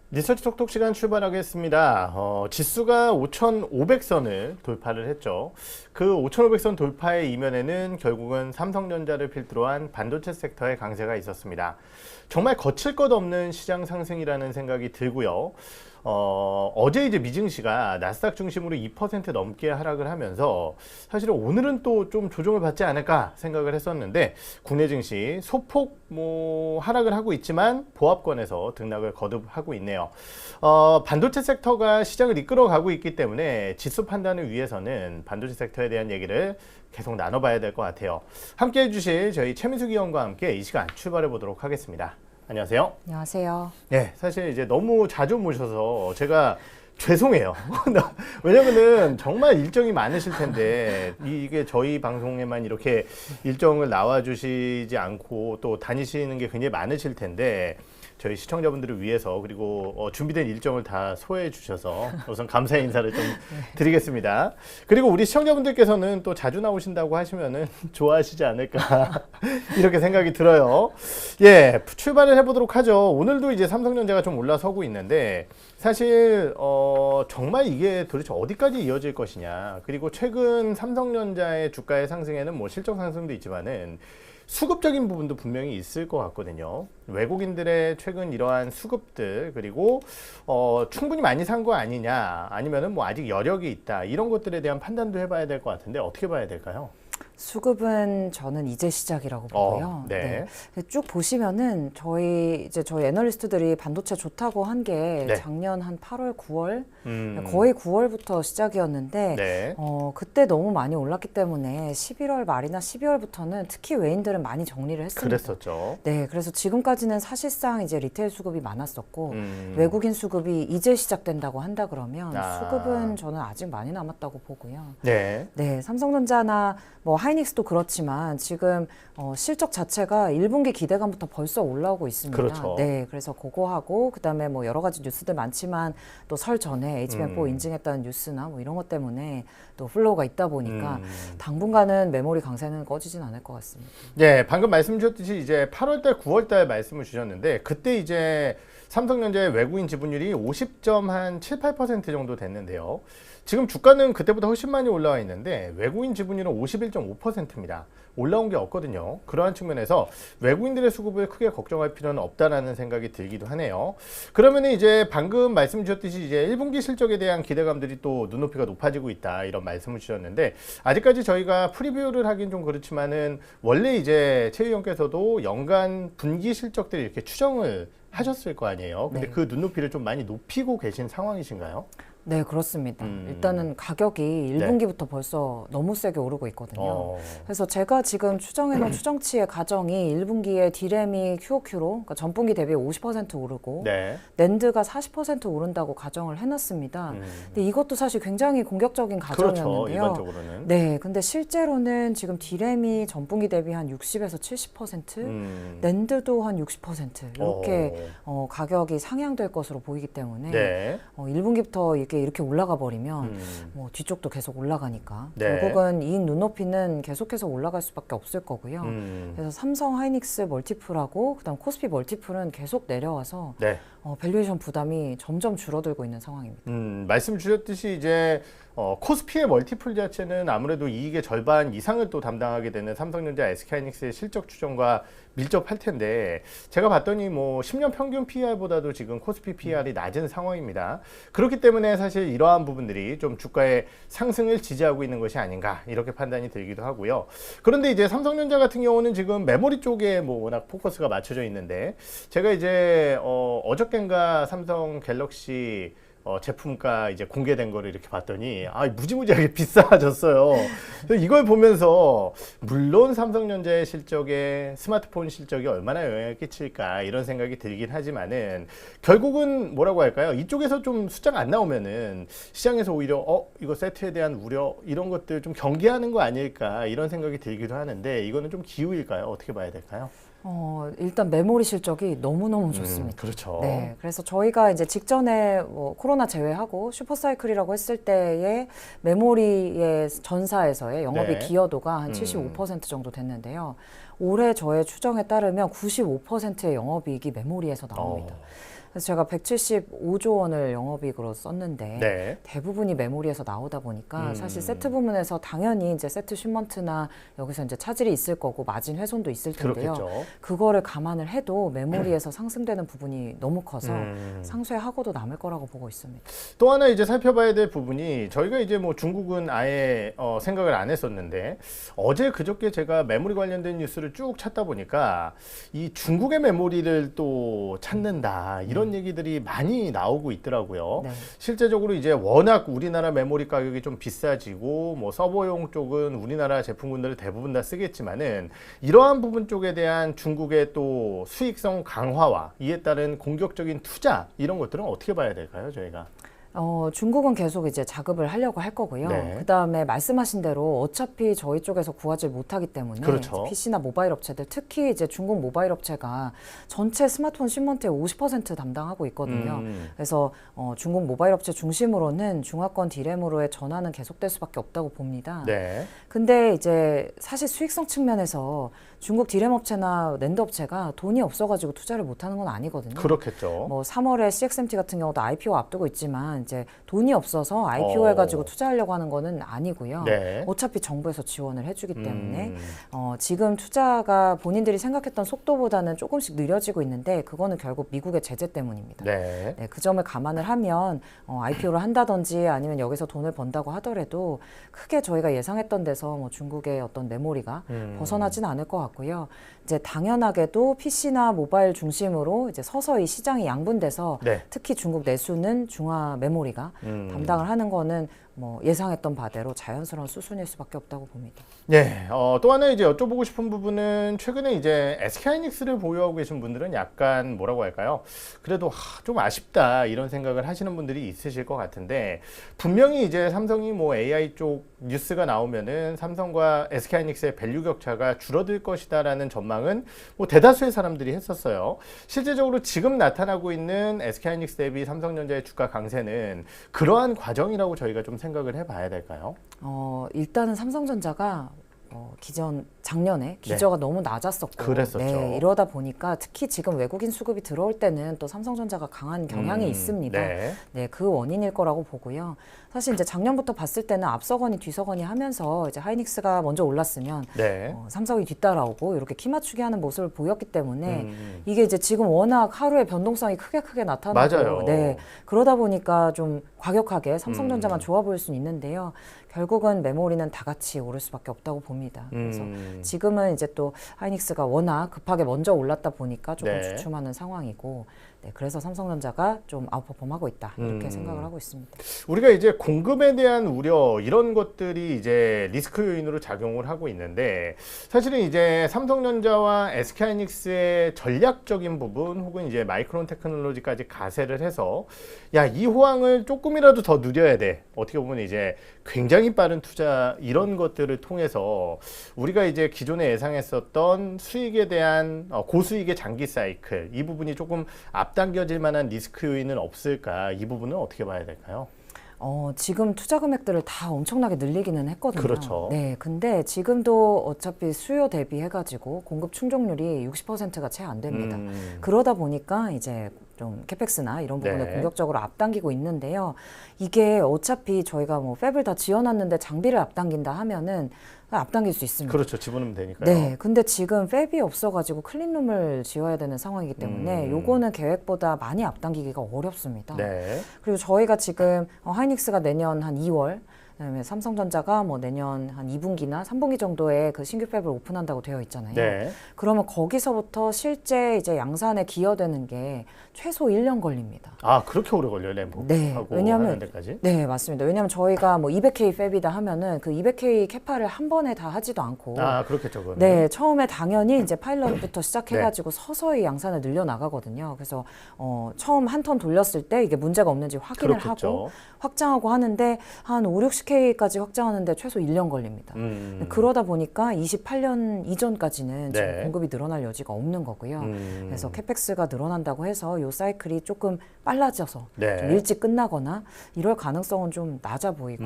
리서치 톡톡 시간 출발하겠습니다. 지수가 5,500선을 돌파를 했죠. 그 5,500선 돌파의 이면에는 결국은 삼성전자를 필두로 한 반도체 섹터의 강세가 있었습니다. 정말 거칠 것 없는 시장 상승이라는 생각이 들고요. 어제 이제 미증시가 나스닥 중심으로 2% 넘게 하락을 하면서 사실은 오늘은 또 좀 조정을 받지 않을까 생각을 했었는데 국내 증시 소폭 하락을 하고 있지만 보합권에서 등락을 거듭하고 있네요. 반도체 섹터가 시장을 이끌어가고 있기 때문에 지수 판단을 위해서는 반도체 섹터에 대한 얘기를 계속 나눠봐야 될 것 같아요. 함께 해주실 저희 최민숙 위원과 함께 이 시간 출발해 보도록 하겠습니다. 안녕하세요. 안녕하세요. 네, 사실 이제 너무 자주 모셔서 제가 죄송해요. 왜냐면은 정말 일정이 많으실 텐데 이게 저희 방송에만 이렇게 일정을 나와주시지 않고 또 다니시는 게 굉장히 많으실 텐데 저희 시청자분들을 위해서 그리고 준비된 일정을 다 소화해 주셔서 우선 감사의 인사를 좀 드리겠습니다. 그리고 우리 시청자분들께서는 또 자주 나오신다고 하시면은 좋아하시지 않을까 이렇게 생각이 들어요. 예, 출발을 해보도록 하죠. 오늘도 이제 삼성전자가 좀 올라서고 있는데 사실 정말 이게 도대체 어디까지 이어질 것이냐. 그리고 최근 삼성전자의 주가의 상승에는 뭐 실적 상승도 있지만은 수급적인 부분도 분명히 있을 것 같거든요. 외국인들의 최근 이러한 수급들 그리고 충분히 많이 산 거 아니냐 아니면은 뭐 아직 여력이 있다 이런 것들에 대한 판단도 해봐야 될 것 같은데 어떻게 봐야 될까요? 수급은 저는 이제 시작이라고 보고요. 네. 쭉 보시면은 저희 애널리스트들이 반도체 좋다고 한 게 네. 작년 한 8월, 9월 거의 9월부터 시작이었는데 네. 그때 너무 많이 올랐기 때문에 11월 말이나 12월부터는 특히 외인들은 많이 정리를 했습니다. 그랬었죠. 네, 그래서 지금까지는 사실상 이제 리테일 수급이 많았었고 외국인 수급이 이제 시작된다고 한다 그러면 수급은 저는 아직 많이 남았다고 보고요. 네. 네, 삼성전자나 뭐 하이닉스도 그렇지만 지금 실적 자체가 1분기 기대감부터 벌써 올라오고 있습니다. 그렇죠. 네, 그래서 그거하고 그다음에 뭐 여러 가지 뉴스들 많지만 또 설 전에 HBM4 인증했다는 뉴스나 뭐 이런 것 때문에 또 플로우가 있다 보니까 당분간은 메모리 강세는 꺼지진 않을 것 같습니다. 네, 방금 말씀 주셨듯이 이제 8월달, 9월달 말씀을 주셨는데 그때 이제 삼성전자의 외국인 지분율이 50.7-8% 정도 됐는데요. 지금 주가는 그때보다 훨씬 많이 올라와 있는데 외국인 지분율은 51.5%입니다. 올라온 게 없거든요. 그러한 측면에서 외국인들의 수급을 크게 걱정할 필요는 없다라는 생각이 들기도 하네요. 그러면 이제 방금 말씀 주셨듯이 이제 1분기 실적에 대한 기대감들이 또 눈높이가 높아지고 있다 이런 말씀을 주셨는데 아직까지 저희가 프리뷰를 하긴 좀 그렇지만은 원래 이제 최 의원께서도 연간 분기 실적들을 이렇게 추정을 하셨을 거 아니에요. 근데 네. 그 눈높이를 좀 많이 높이고 계신 상황이신가요? 네, 그렇습니다. 일단은 가격이 1분기부터 벌써 너무 세게 오르고 있거든요. 그래서 제가 지금 추정해놓은 추정치의 가정이 1분기에 D램이 QOQ로, 그러니까 전분기 대비 50% 오르고, 네. 낸드가 40% 오른다고 가정을 해놨습니다. 근데 이것도 사실 굉장히 공격적인 그렇죠. 가정이었는데요. 일반적으로는. 네, 근데 실제로는 지금 D램이 전분기 대비 한 60에서 70%, 낸드도 한 60% 이렇게 가격이 상향될 것으로 보이기 때문에 네. 1분기부터 이렇게 올라가 버리면 뭐 뒤쪽도 계속 올라가니까 네. 결국은 이익 눈높이는 계속해서 올라갈 수밖에 없을 거고요. 그래서 삼성 하이닉스 멀티플하고 그다음 코스피 멀티플은 계속 내려와서 네. 밸류에이션 부담이 점점 줄어들고 있는 상황입니다. 말씀 주셨듯이 이제 코스피의 멀티플 자체는 아무래도 이익의 절반 이상을 또 담당하게 되는 삼성전자, SK하이닉스의 실적 추정과 밀접할 텐데 제가 봤더니 뭐 10년 평균 PER보다도 지금 코스피 PER이 낮은 상황입니다. 그렇기 때문에 사실 이러한 부분들이 좀 주가의 상승을 지지하고 있는 것이 아닌가 이렇게 판단이 들기도 하고요. 그런데 이제 삼성전자 같은 경우는 지금 메모리 쪽에 뭐 워낙 포커스가 맞춰져 있는데 제가 이제 어저께인가 삼성 갤럭시 제품가 이제 공개된 거를 이렇게 봤더니 무지무지하게 비싸졌어요. 그래서 이걸 보면서 물론 삼성전자의 실적에 스마트폰 실적이 얼마나 영향을 끼칠까 이런 생각이 들긴 하지만은 결국은 뭐라고 할까요? 이쪽에서 좀 숫자가 안 나오면은 시장에서 오히려 이거 세트에 대한 우려 이런 것들 좀 경계하는 거 아닐까 이런 생각이 들기도 하는데 이거는 좀 기우일까요? 어떻게 봐야 될까요? 일단 메모리 실적이 너무너무 좋습니다. 그렇죠. 네, 그래서 저희가 이제 직전에 뭐 코로나 제외하고 슈퍼사이클이라고 했을 때의 메모리의 전사에서의 영업이익 네. 기여도가 한 75% 정도 됐는데요. 올해 저의 추정에 따르면 95%의 영업이익이 메모리에서 나옵니다. 그래서 제가 175조 원을 영업이익으로 썼는데 네. 대부분이 메모리에서 나오다 보니까 사실 음. 세트 부문에서 당연히 이제 세트 슈먼트나 여기서 이제 차질이 있을 거고 마진 훼손도 있을 텐데요. 그렇겠죠. 그거를 감안을 해도 메모리에서 상승되는 부분이 너무 커서 상쇄하고도 남을 거라고 보고 있습니다. 또 하나 이제 살펴봐야 될 부분이 저희가 이제 뭐 중국은 아예 생각을 안 했었는데 어제 그저께 제가 메모리 관련된 뉴스를 쭉 찾다 보니까 이 중국의 메모리를 또 찾는다 이런 얘기들이 많이 나오고 있더라고요. 네. 실제적으로 이제 워낙 우리나라 메모리 가격이 좀 비싸지고 뭐 서버용 쪽은 우리나라 제품군들을 대부분 다 쓰겠지만은 이러한 부분 쪽에 대한 중국의 또 수익성 강화와 이에 따른 공격적인 투자 이런 것들은 어떻게 봐야 될까요, 저희가? 중국은 계속 이제 자급을 하려고 할 거고요. 네. 그다음에 말씀하신 대로 어차피 저희 쪽에서 구하지 못하기 때문에 그렇죠. PC나 모바일 업체들 특히 이제 중국 모바일 업체가 전체 스마트폰 신문트의 50% 담당하고 있거든요. 그래서 중국 모바일 업체 중심으로는 중화권 디램으로의 전환은 계속될 수밖에 없다고 봅니다. 네. 근데 이제 사실 수익성 측면에서 중국 디램 업체나 낸드 업체가 돈이 없어가지고 투자를 못하는 건 아니거든요. 그렇겠죠. 뭐 3월에 CXMT 같은 경우도 IPO 앞두고 있지만 이제 돈이 없어서 IPO 해가지고 투자하려고 하는 거는 아니고요. 네. 어차피 정부에서 지원을 해주기 때문에 지금 투자가 본인들이 생각했던 속도보다는 조금씩 느려지고 있는데 그거는 결국 미국의 제재 때문입니다. 네. 네, 그 점을 감안을 하면 IPO를 한다든지 아니면 여기서 돈을 번다고 하더라도 크게 저희가 예상했던 데서 뭐 중국의 어떤 메모리가 벗어나지는 않을 것 같고요. 이제 당연하게도 PC나 모바일 중심으로 이제 서서히 시장이 양분돼서 네. 특히 중국 내수는 중화 메모리가 담당을 하는 거는 뭐 예상했던 바대로 자연스러운 수순일 수밖에 없다고 봅니다. 네, 또 하나 이제 여쭤보고 싶은 부분은 최근에 이제 SK하이닉스를 보유하고 계신 분들은 약간 뭐라고 할까요? 그래도 좀 아쉽다 이런 생각을 하시는 분들이 있으실 것 같은데 분명히 이제 삼성이 뭐 AI 쪽 뉴스가 나오면은 삼성과 SK하이닉스의 밸류 격차가 줄어들 것이다라는 전망은 뭐 대다수의 사람들이 했었어요. 실제적으로 지금 나타나고 있는 SK하이닉스 대비 삼성전자의 주가 강세는 그러한 과정이라고 저희가 좀 생각을 해봐야 될까요? 일단은 삼성전자가 작년에 기저가 너무 낮았었고, 그랬었죠. 네, 이러다 보니까 특히 지금 외국인 수급이 들어올 때는 또 삼성전자가 강한 경향이 있습니다. 네. 네, 그 원인일 거라고 보고요. 사실 이제 작년부터 봤을 때는 앞서거니 뒤서거니 하면서 이제 하이닉스가 먼저 올랐으면 네. 삼성이 뒤따라오고 이렇게 키 맞추기 하는 모습을 보였기 때문에 이게 이제 지금 워낙 하루에 변동성이 크게 나타나고, 맞아요. 네, 그러다 보니까 좀 과격하게 삼성전자만 좋아 보일 수는 있는데요. 결국은 메모리는 다 같이 오를 수밖에 없다고 봅니다. 그래서 지금은 이제 또 하이닉스가 워낙 급하게 먼저 올랐다 보니까 조금 네. 주춤하는 상황이고, 네, 그래서 삼성전자가 좀 아웃퍼폼하고 있다 이렇게 생각을 하고 있습니다. 우리가 이제 공급에 대한 우려 이런 것들이 이제 리스크 요인으로 작용을 하고 있는데 사실은 이제 삼성전자와 SK하이닉스의 전략적인 부분 혹은 이제 마이크론 테크놀로지까지 가세를 해서 야, 이 호황을 조금이라도 더 누려야 돼. 어떻게 보면 이제 굉장히 빠른 투자 이런 것들을 통해서 우리가 이제 기존에 예상했었던 수익에 대한 고수익의 장기 사이클 이 부분이 조금 앞당겨질 만한 리스크 요인은 없을까? 이 부분은 어떻게 봐야 될까요? 지금 투자 금액들을 다 엄청나게 늘리기는 했거든요. 그렇죠. 네, 근데 지금도 어차피 수요 대비해가지고 공급 충족률이 60%가 채 안 됩니다. 그러다 보니까 이제 좀 캐펙스나 이런 부분을 네. 공격적으로 앞당기고 있는데요. 이게 어차피 저희가 뭐 팹을 다 지어놨는데 장비를 앞당긴다 하면은 앞당길 수 있습니다. 그렇죠. 집어넣으면 되니까요. 네, 근데 지금 팹이 없어가지고 클린룸을 지어야 되는 상황이기 때문에 요거는 계획보다 많이 앞당기기가 어렵습니다. 네. 그리고 저희가 지금 하이닉스가 내년 한 2월, 그다음에 삼성전자가 뭐 내년 한 2분기나 3분기 정도에 그 신규 팹을 오픈한다고 되어 있잖아요. 네. 그러면 거기서부터 실제 이제 양산에 기여되는 게 최소 1년 걸립니다. 아, 그렇게 오래 걸려요, 램프 네, 하고 왜냐하면 하는 데까지? 네, 맞습니다. 왜냐하면 저희가 뭐 200K 팹이다 하면은 그 200K 캐파를 한 번에 다 하지도 않고, 아, 그렇겠죠, 그거는. 네, 처음에 당연히 이제 파일럿부터 시작해가지고 서서히 양산을 늘려 나가거든요. 그래서 처음 한 턴 돌렸을 때 이게 문제가 없는지 확인을 그렇겠죠. 하고 확장하고 하는데 한 5, 60 40K까지 확장하는데 최소 1년 걸립니다. 그러다 보니까 28년 이전까지는 지금 네. 공급이 늘어날 여지가 없는 거고요. 그래서 캐펙스가 늘어난다고 해서 이 사이클이 조금 빨라져서 네. 좀 일찍 끝나거나 이럴 가능성은 좀 낮아 보이고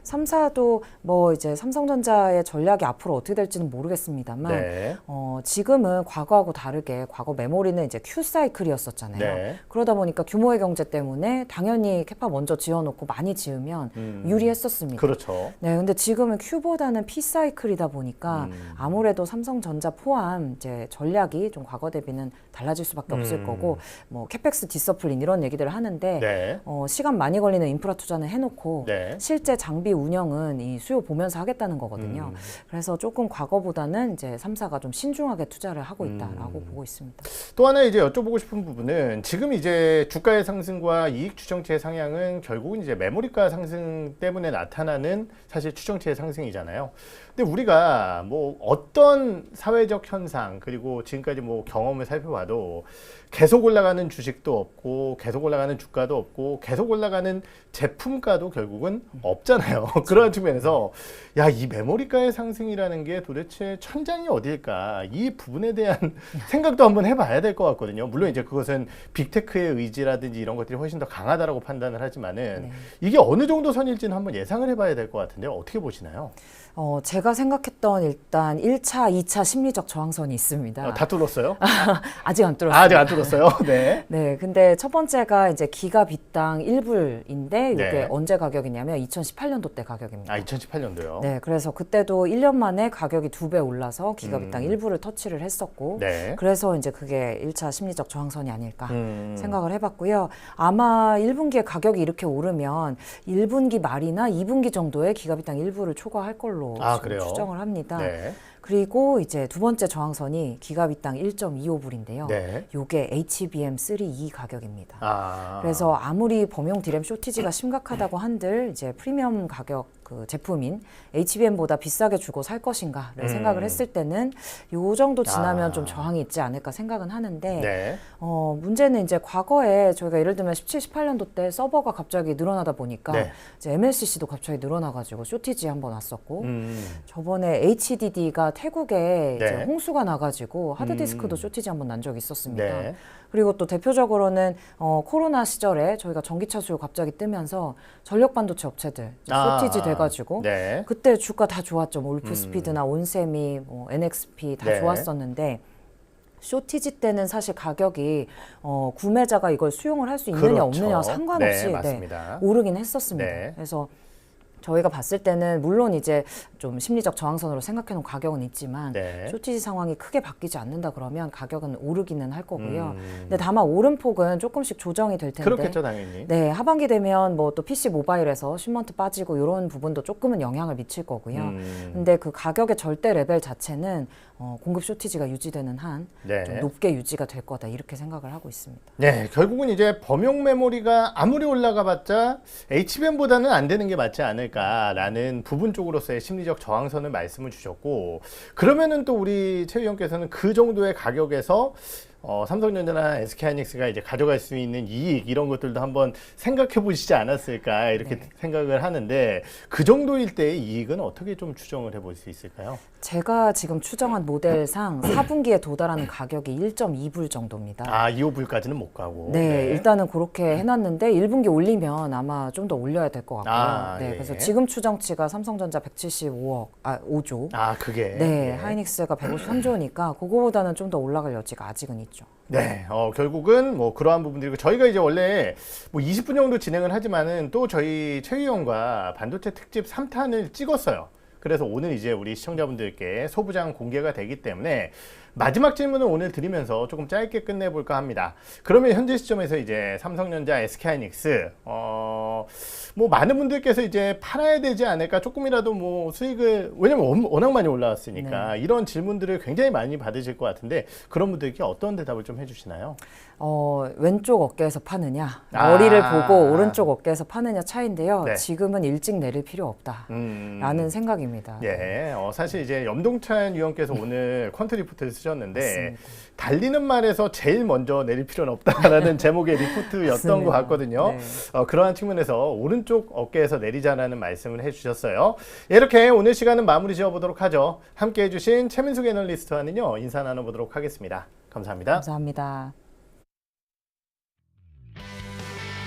3사도 뭐 이제 삼성전자의 전략이 앞으로 어떻게 될지는 모르겠습니다만 네. 지금은 과거하고 다르게 과거 메모리는 이제 Q 사이클이었었잖아요. 네. 그러다 보니까 규모의 경제 때문에 당연히 캐파 먼저 지어놓고 많이 지으면 유리했었습니다. 그렇죠. 네, 근데 지금은 Q보다는 P 사이클이다 보니까 아무래도 삼성전자 포함 이제 전략이 좀 과거 대비는 달라질 수밖에 없을 거고 뭐 캐펙스 디서플린 이런 얘기들을 하는데 네. 시간 많이 걸리는 인프라 투자는 해놓고 네. 실제 장비 운영은 이 수요 보면서 하겠다는 거거든요. 그래서 조금 과거보다는 이제 3사가 좀 신중하게 투자를 하고 있다라고 보고 있습니다. 또 하나 이제 여쭤보고 싶은 부분은 지금 이제 주가의 상승과 이익 추정치의 상향은 결국은 이제 메모리가 상승 때문에 나타나는 사실 추정치의 상승이잖아요. 근데 우리가 뭐 어떤 사회적 현상 그리고 지금까지 뭐 경험을 살펴봐도 계속 올라가는 주식도 없고 계속 올라가는 주가도 없고 계속 올라가는 제품가도 결국은 없잖아요. 그런 측면에서 야, 이 메모리가의 상승이라는 게 도대체 천장이 어딜까? 이 부분에 대한 생각도 한번 해봐야 될 것 같거든요. 물론 이제 그것은 빅테크의 의지라든지 이런 것들이 훨씬 더 강하다라고 판단을 하지만은 네. 이게 어느 정도 선일지는 한번 예상을 해봐야 될 것 같은데요. 어떻게 보시나요? 제가 생각했던 일단 1차, 2차 심리적 저항선이 있습니다. 다 뚫었어요? 아직 안 뚫었어요. 아직 안 뚫었어요? 네. 네, 근데 첫 번째가 이제 기가빗당 1불인데 이게 네. 언제 가격이냐면 2018년도 때 가격입니다. 2018년도요? 네, 그래서 그때도 1년 만에 가격이 2배 올라서 기가빗당 1불을 터치를 했었고 네. 그래서 이제 그게 1차 심리적 저항선이 아닐까 생각을 해봤고요. 아마 1분기에 가격이 이렇게 오르면 1분기 말이나 2분기 정도에 기가빗당 1불을 초과할 걸로 지금 그래요? 추정을 합니다. 네. 그리고 이제 두 번째 저항선이 기가빗당 1.25불인데요. 네. 요게 HBM3E 가격입니다. 그래서 그래서 아무리 범용 디램 쇼티지가 심각하다고 한들 이제 프리미엄 가격 그 제품인 HBM보다 비싸게 주고 살 것인가를 생각을 했을 때는 요 정도 지나면 좀 저항이 있지 않을까 생각은 하는데 네. 문제는 이제 과거에 저희가 예를 들면 17, 18년도 때 서버가 갑자기 늘어나다 보니까 네. 이제 MLCC도 갑자기 늘어나가지고 쇼티지 한번 왔었고 저번에 HDD가 태국에 이제 네. 홍수가 나가지고 하드디스크도 쇼티지 한번 난 적이 있었습니다. 네. 그리고 또 대표적으로는 코로나 시절에 저희가 전기차 수요 갑자기 뜨면서 전력 반도체 업체들 쇼티지 돼가지고 네. 그때 주가 다 좋았죠. 뭐 울프스피드나 온세미, 뭐 NXP 다 네. 좋았었는데 쇼티지 때는 사실 가격이 구매자가 이걸 수용을 할 수 있느냐 그렇죠. 없느냐 상관없이 네, 맞습니다. 오르긴 했었습니다. 네. 그래서 저희가 봤을 때는 물론 이제 좀 심리적 저항선으로 생각해 놓은 가격은 있지만 네. 쇼티지 상황이 크게 바뀌지 않는다 그러면 가격은 오르기는 할 거고요. 근데 다만 오름폭은 조금씩 조정이 될 텐데 그렇겠죠, 당연히. 네, 하반기 되면 뭐 또 PC 모바일에서 쉬먼트 빠지고 이런 부분도 조금은 영향을 미칠 거고요. 근데 그 가격의 절대 레벨 자체는 공급 쇼티지가 유지되는 한 네. 좀 높게 유지가 될 거다 이렇게 생각을 하고 있습니다. 네, 결국은 이제 범용 메모리가 아무리 올라가봤자 HBM보다는 안 되는 게 맞지 않을까라는 부분 쪽으로서의 심리적 저항선을 말씀을 주셨고, 그러면은 또 우리 최 의원께서는 그 정도의 가격에서 삼성전자나 SK하이닉스가 이제 가져갈 수 있는 이익 이런 것들도 한번 생각해 보시지 않았을까 이렇게 네. 생각을 하는데 그 정도일 때의 이익은 어떻게 좀 추정을 해볼 수 있을까요? 제가 지금 추정한 모델상 4분기에 도달하는 가격이 1.2불 정도입니다. 2호불까지는 못 가고. 네, 일단은 그렇게 해놨는데 1분기 올리면 아마 좀 더 올려야 될 것 같고요. 네, 예. 그래서 지금 추정치가 삼성전자 5조. 그게. 네, 하이닉스가 153조니까 그거보다는 좀 더 올라갈 여지가 아직은 있죠. 네, 결국은 뭐 그러한 부분들이고 저희가 이제 원래 뭐 20분 정도 진행을 하지만은 또 저희 최 의원과 반도체 특집 3탄을 찍었어요. 그래서 오늘 이제 우리 시청자분들께 소부장 공개가 되기 때문에 마지막 질문을 오늘 드리면서 조금 짧게 끝내볼까 합니다. 그러면 현재 시점에서 이제 삼성전자, SK하이닉스 뭐 많은 분들께서 이제 팔아야 되지 않을까, 조금이라도 뭐 수익을, 왜냐면 워낙 많이 올라왔으니까 네. 이런 질문들을 굉장히 많이 받으실 것 같은데 그런 분들께 어떤 대답을 좀 해주시나요? 왼쪽 어깨에서 파느냐, 머리를 보고 오른쪽 어깨에서 파느냐 차이인데요. 네. 지금은 일찍 내릴 필요 없다라는 생각입니다. 예, 사실 이제 염동찬 위원께서 오늘 퀀트 리포트를 쓰셨는데 해주셨는데 맞습니다. 달리는 말에서 제일 먼저 내릴 필요는 없다라는 제목의 리포트였던 맞습니다. 것 같거든요. 네. 그러한 측면에서 오른쪽 어깨에서 내리자라는 말씀을 해주셨어요. 이렇게 오늘 시간은 마무리 지어보도록 하죠. 함께해 주신 최민숙 애널리스트와는요 인사 나눠보도록 하겠습니다. 감사합니다. 감사합니다.